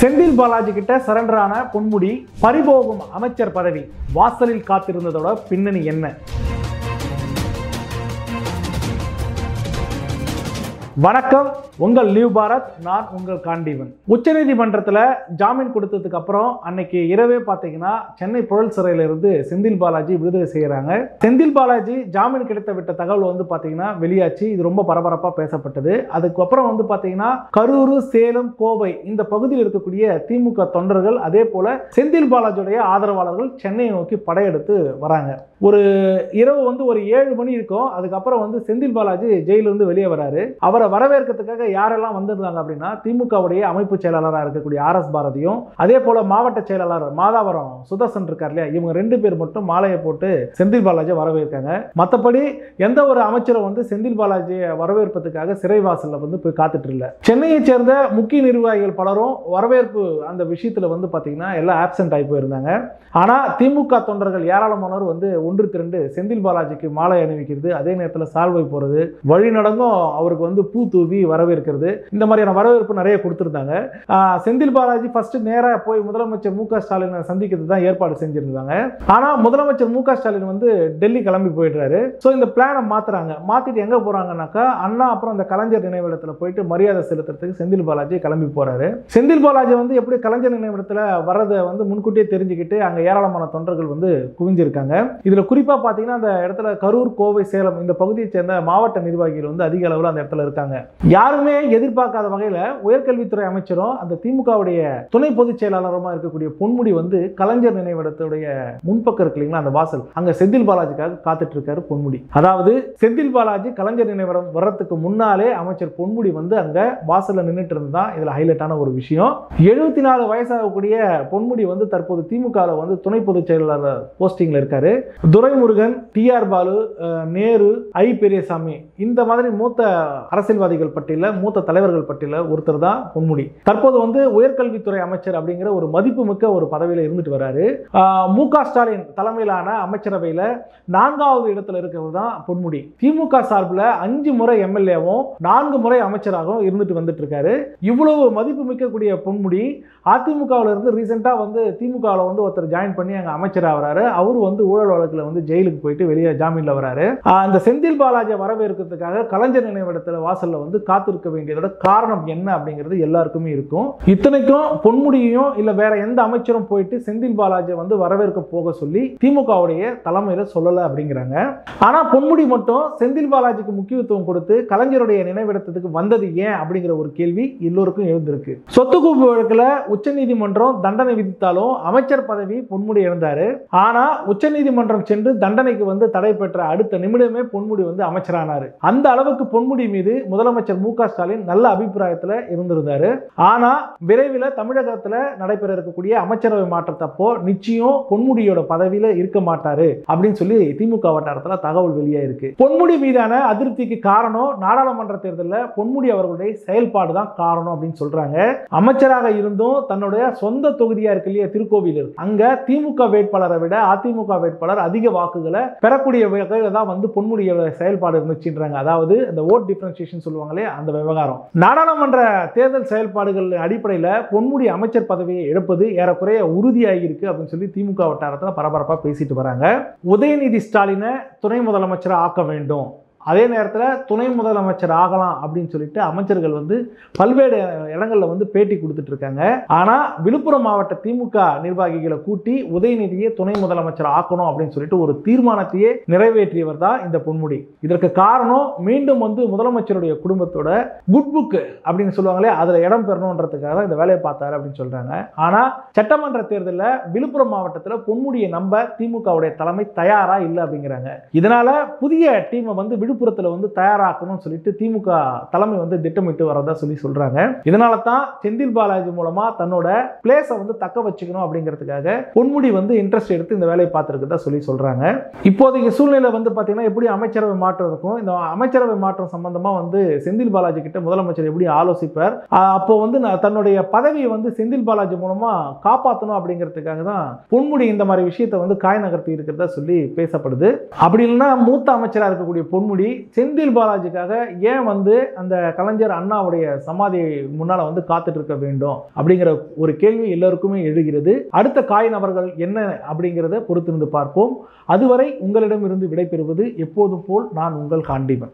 செந்தில் பாலாஜி கிட்ட சரண்டரான பொன்முடி பறிபோகும் அமைச்சர் பதவி வாசலில் காத்திருந்ததோட பின்னணி என்ன? வணக்கம், உங்கள் நியூ பாரத். நான் உங்கள் காண்டீவன். உச்சநீதிமன்றத்தில் ஜாமீன் கொடுத்ததுக்கு அப்புறம் அன்னைக்கு இரவே பார்த்தீங்கன்னா சென்னை புழல் சிறையில இருந்து செந்தில் பாலாஜி விடுதலை செய்யறாங்க. செந்தில் பாலாஜி ஜாமீன் கிடைத்த விட்ட தகவல் வந்து பார்த்தீங்கன்னா வெளியாச்சு. இது ரொம்ப பரபரப்பாக பேசப்பட்டது. அதுக்கப்புறம் வந்து பார்த்தீங்கன்னா கரூர், சேலம், கோவை இந்த பகுதியில் இருக்கக்கூடிய திமுக தொண்டர்கள், அதே போல செந்தில் பாலாஜியுடைய ஆதரவாளர்கள் சென்னையை நோக்கி படையெடுத்து வராங்க. ஒரு இரவு வந்து ஒரு 7 மணி இருக்கும். அதுக்கப்புறம் வந்து செந்தில் பாலாஜி ஜெயிலிருந்து வெளியே வராரு. அவரை வரவேற்கிறதுக்காக யாரெல்லாம் வந்திருந்தாங்க அப்படின்னா, திமுகவுடைய அமைப்பு செயலாளராக இருக்கக்கூடிய RS பாரதியும், அதே போல மாவட்ட செயலாளர் மாதாவரம் சுதர்சன் இருக்கார் இல்லையா, இவங்க 2 பேர் மட்டும் மாலையை போட்டு செந்தில் பாலாஜியை வரவேற்காங்க. மற்றபடி எந்த ஒரு அமைச்சரும் வந்து செந்தில் பாலாஜியை வரவேற்பதற்காக சிறைவாசல்ல வந்து போய் காத்துட்டு இல்ல. சென்னையை சேர்ந்த முக்கிய நிர்வாகிகள் பலரும் வரவேற்பு அந்த விஷயத்துல வந்து பாத்தீங்கன்னா எல்லாம் ஆப்சென்ட் ஆகி போயிருந்தாங்க. ஆனா திமுக தொண்டர்கள் ஏராளமானவர் வந்து ஒன்று திரண்டு செந்தில் பாலாஜிக்கு மாலை அணிவிக்கிறது, அதே நேரத்தில் சால்வை போறது, வழி நடந்தும் அவருக்கு வந்து பூ தூவி வரவேற்கிறது, இந்த மாதிரியான வரவேற்பு நிறைய கொடுத்திருந்தாங்க. செந்தில் பாலாஜி ஃபர்ஸ்ட் நேரா போய் முதலமைச்சர் மு க ஸ்டாலினை சந்திக்கிறது தான் ஏற்பாடு செஞ்சிருந்தாங்க. ஆனா முதலமைச்சர் மு க ஸ்டாலின் வந்து டெல்லி கிளம்பி போயிடுறாரு. ஸோ இந்த பிளானை மாத்துறாங்க. மாத்திட்டு எங்க போறாங்கன்னாக்கா அண்ணா அப்புறம் அந்த கலைஞர் நினைவிடத்துல போயிட்டு மரியாதை செலுத்துறதுக்கு செந்தில் பாலாஜி கிளம்பி போறாரு. செந்தில் பாலாஜி வந்து எப்படி கலைஞர் நினைவிடத்துல வர்றதை வந்து முன்கூட்டியே தெரிஞ்சுக்கிட்டு அங்க ஏராளமான தொண்டர்கள் வந்து குவிஞ்சிருக்காங்க. இதுல குறிப்பா பாத்தீங்கன்னா அந்த இடத்துல கரூர், கோவை, சேலம் இந்த பகுதியை சேர்ந்த மாவட்ட நிர்வாகிகள் வந்து அதிக அளவில் அந்த இடத்துல இருக்காங்க. யாருமே எதிர்பார்க்காத வகையில உயர்கல்வித்துறை அமைச்சரும் அந்த திமுகவுடைய துணை பொதுச் செயலாளருமா இருக்கக்கூடிய பொன்முடி வந்து கலைஞர் நினைவிடத்துடைய முன்பக்கம் இருக்கு இல்லைங்களா, அந்த வாசல், அங்க செந்தில் பாலாஜிக்காக காத்துட்டு இருக்காரு பொன்முடி. அதாவது செந்தில் பாலாஜி கலைஞர் நினைவிடம் வர்றதுக்கு முன்னாலே அமைச்சர் பொன்முடி வந்து அங்க வாசல்ல நின்றுட்டு இருந்தா இதுல ஹைலைட்டான ஒரு விஷயம். 74 வயசாகக்கூடிய பொன்முடி வந்து தற்போது திமுக வந்து துணை பொதுச் செயலாளர் போஸ்டிங்ல இருக்காரு. துரைமுருகன், TR பாலு, நேரு, ஐ பெரியசாமி இந்த மாதிரி மூத்த அரசியல்வாதிகள் பட்டியல, மூத்த தலைவர்கள் பட்டியல ஒருத்தர் தான் பொன்முடி. தற்போது வந்து உயர்கல்வித்துறை அமைச்சர் அப்படிங்கிற ஒரு மதிப்புமிக்க ஒரு பதவியில இருந்துட்டு வராரு. மு க ஸ்டாலின் தலைமையிலான அமைச்சரவையில 4வது இடத்துல இருக்கிறது தான் பொன்முடி. திமுக சார்பில் 5 முறை எம்எல்ஏவும் 4 முறை அமைச்சராகவும் இருந்துட்டு வந்துட்டு இருக்காரு. இவ்வளவு மதிப்புமிக்க கூடிய பொன்முடி அதிமுகவில் இருந்து ரீசெண்டா வந்து திமுகவில் வந்து ஒருத்தர் ஜாயின் பண்ணி அங்க அமைச்சர் ஆகிறாரு. அவரு வந்து ஊழல் வழக்குல வந்து ஜெயிலுக்கு போயிட்டு வெளியே ஜாமீன்ல வராரு. அந்த செந்தில் பாலாஜியை வரவேற்கிறதுக்காக கலைஞர் நினைவிடத்துல வாசல்ல வந்து காத்திருக்க வேண்டியதோட காரணம் என்ன அப்படிங்கிறது எல்லாருக்குமே இருக்கும். இத்தனைக்கும் பொன்முடியையும் இல்ல வேற எந்த அமைச்சரும் போயிட்டு செந்தில் பாலாஜியை வந்து வரவேற்க போக சொல்லி திமுகவுடைய தலைமையில சொல்லல அப்படிங்கிறாங்க. ஆனா பொன்முடி மட்டும் செந்தில் பாலாஜிக்கு முக்கியத்துவம் கொடுத்து கலைஞருடைய நினைவிடத்துக்கு வந்தது ஏன் அப்படிங்கிற ஒரு கேள்வி எல்லோருக்கும் எழுந்திருக்கு. சொத்து குவிப்பு வழக்குல உச்சநீதிமன்றம் தண்டனை விதித்தாலும் அமைச்சர் பதவி பொன்முடி இழந்தாரு. ஆனா உச்சநீதிமன்றம் சென்று தண்டனைக்கு வந்து தடை பெற்ற அடுத்த நிமிடமே பொன்முடி வந்து அமைச்சரானாரு. அந்த அளவுக்கு பொன்முடி மீது முதலமைச்சர் மு க ஸ்டாலின் நல்ல அபிப்பிராயத்துல இருந்திருந்தாரு. ஆனா விரைவில் தமிழகத்துல நடைபெற இருக்கக்கூடிய அமைச்சரவை மாற்றத்தப்போ நிச்சயம் பொன்முடியோட பதவியில இருக்க மாட்டாரு அப்படின்னு சொல்லி திமுக வட்டாரத்துல தகவல் வெளியாயிருக்கு. பொன்முடி மீதான அதிருப்திக்கு காரணம் நாடாளுமன்ற தேர்தலில் பொன்முடி அவர்களுடைய செயல்பாடு தான் காரணம் அப்படின்னு சொல்றாங்க. அமைச்சராக இருந்தும் தன்னுடைய சொந்த தொகுதியா இருக்கு இல்லையா திருக்கோவிலூர், அங்க திமுக வேட்பாளரை விட அதிமுக வேட்பாளர் அதிக வாக்குகளை பெறக்கூடிய வகையில தான் வந்து பொன்முடியோட செயல்பாடு இருந்துச்சுன்றாங்க. அதாவது இந்த ஓட் டிஃபரன்சியேஷன் சொல்லுவாங்களே அந்த விவகாரம். நாடாளுமன்ற தேர்தல் செயல்பாடுகள் அடிப்படையில் பொன்முடி அமைச்சர் பதவியை இழப்பது ஏறக்குறைய உறுதியாகி இருக்கு அப்படின்னு சொல்லி திமுக வட்டாரத்தில் பரபரப்பா பேசிட்டு வராங்க. உதயநிதி ஸ்டாலினை துணை முதலமைச்சரை ஆக்க வேண்டும், அதே நேரத்தில் துணை முதலமைச்சர் ஆகலாம் அப்படின்னு சொல்லிட்டு அமைச்சர்கள் வந்து பல்வேறு இடங்கள்ல வந்து பேட்டி கொடுத்துட்டு இருக்காங்க. ஆனா விழுப்புரம் மாவட்ட திமுக நிர்வாகிகளை கூட்டி உதயநிதியை துணை முதலமைச்சர் ஆக்கணும் அப்படின்னு சொல்லிட்டு ஒரு தீர்மானத்தையே நிறைவேற்றியவர் தான் இந்த பொன்முடி. இதற்கு காரணம் மீண்டும் வந்து முதலமைச்சருடைய குடும்பத்தோட குட் புக் அப்படின்னு சொல்லுவாங்களே அதுல இடம் பெறணும்ன்றதுக்காக இந்த வேலையை பார்த்தாரு அப்படின்னு சொல்றாங்க. ஆனா சட்டமன்ற தேர்தலில் விழுப்புரம் மாவட்டத்தில் பொன்முடியை நம்ப திமுகவுடைய தலைமை தயாரா இல்லை அப்படிங்கிறாங்க. இதனால புதிய டீமை வந்து விழுப்புரத்துல வந்து தயாராக்கணும்னு சொல்லிட்டு திமுக தலைமை வந்து திட்டமிட்டு வரதா சொல்லி சொல்றாங்க. இதனால தான் செந்தில் பாலாஜி மூலமா தன்னோட பிளேஸ வந்து தக்க வச்சுக்கணும் அப்படிங்கிறதுக்காக பொன்முடி வந்து இன்ட்ரெஸ்ட் எடுத்து இந்த வேலையை பார்த்துருக்கதா சொல்லி சொல்றாங்க. இப்போதைக்கு சூழ்நிலை வந்து பாத்தீங்கன்னா எப்படி அமைச்சரவை மாற்றம் இருக்கும், இந்த அமைச்சரவை மாற்றம் சம்பந்தமா வந்து செந்தில் பாலாஜி கிட்ட முதலமைச்சர் எப்படி ஆலோசிப்பார், அப்போ வந்து தன்னுடைய பதவியை வந்து செந்தில் பாலாஜி மூலமா காப்பாற்றணும் அப்படிங்கிறதுக்காக தான் பொன்முடி இந்த மாதிரி விஷயத்தை வந்து காய் நகர்த்தி இருக்கிறதா சொல்லி பேசப்படுது. அப்படி இல்லைன்னா மூத்த அமைச்சராக இருக்கக்கூடிய பொன்முடி தாண்டி செந்தில் பாலாஜிக்காக ஏன் வந்து அந்த கலைஞர் அண்ணாவுடைய சமாதி முன்னால வந்து காத்துட்டு இருக்க வேண்டும் அப்படிங்கிற ஒரு கேள்வி எல்லோருக்குமே எழுகிறது. அடுத்த காய் நபர்கள் என்ன அப்படிங்கிறத பொறுத்திருந்து பார்ப்போம். அதுவரை உங்களிடமிருந்து விடைபெறுவது எப்போதும் போல் நான் உங்கள் காண்டீபன்.